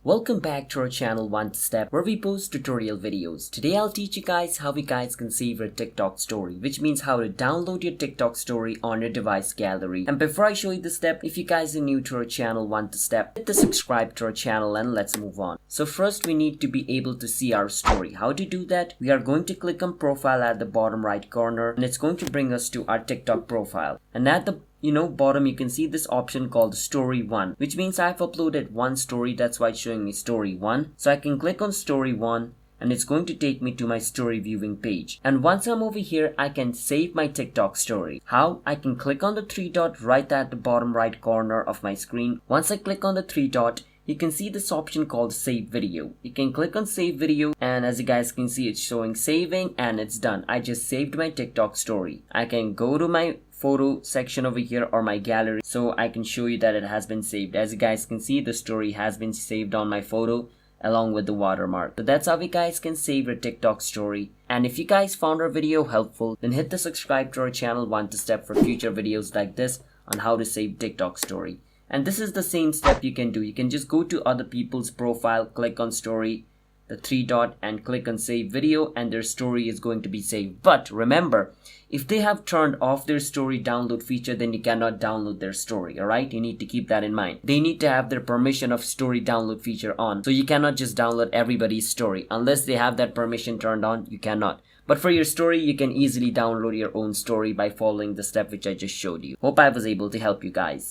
Welcome back to our channel One Step, where we post tutorial videos. Today I'll teach you guys how you guys can save your TikTok story, which means how to download your TikTok story on your device gallery. And before I show you the step, if you guys are new to our channel One Step, hit the subscribe to our channel and let's move on. So first we need to be able to see our story. How to do that? We are going to click on profile at the bottom right corner, and it's going to bring us to our TikTok profile. And at the bottom you can see this option called story 1, which means I've uploaded one story. That's why it's showing me story 1. So I can click on story 1 and it's going to take me to my story viewing page. And once I'm over here, I can save my TikTok story. How? I can click on the three dot right at the bottom right corner of my screen. Once I click on the three dot, you can see this option called save video. You can click on save video, and as you guys can see, it's showing saving and it's done. I just saved my TikTok story. I can go to my photo section over here or my gallery, so I can show you that it has been saved. As you guys can see, the story has been saved on my photo along with the watermark. So that's how you guys can save your TikTok story. And if you guys found our video helpful, then hit the subscribe to our channel One Step for future videos like this on how to save TikTok story. And this is the same step you can do. You can just go to other people's profile, click on story, the three dot, and click on save video, and their story is going to be saved. But remember, if they have turned off their story download feature, then you cannot download their story. Alright, you need to keep that in mind. They need to have their permission of story download feature on. So you cannot just download everybody's story. Unless they have that permission turned on, you cannot. But for your story, you can easily download your own story by following the step which I just showed you. Hope I was able to help you guys.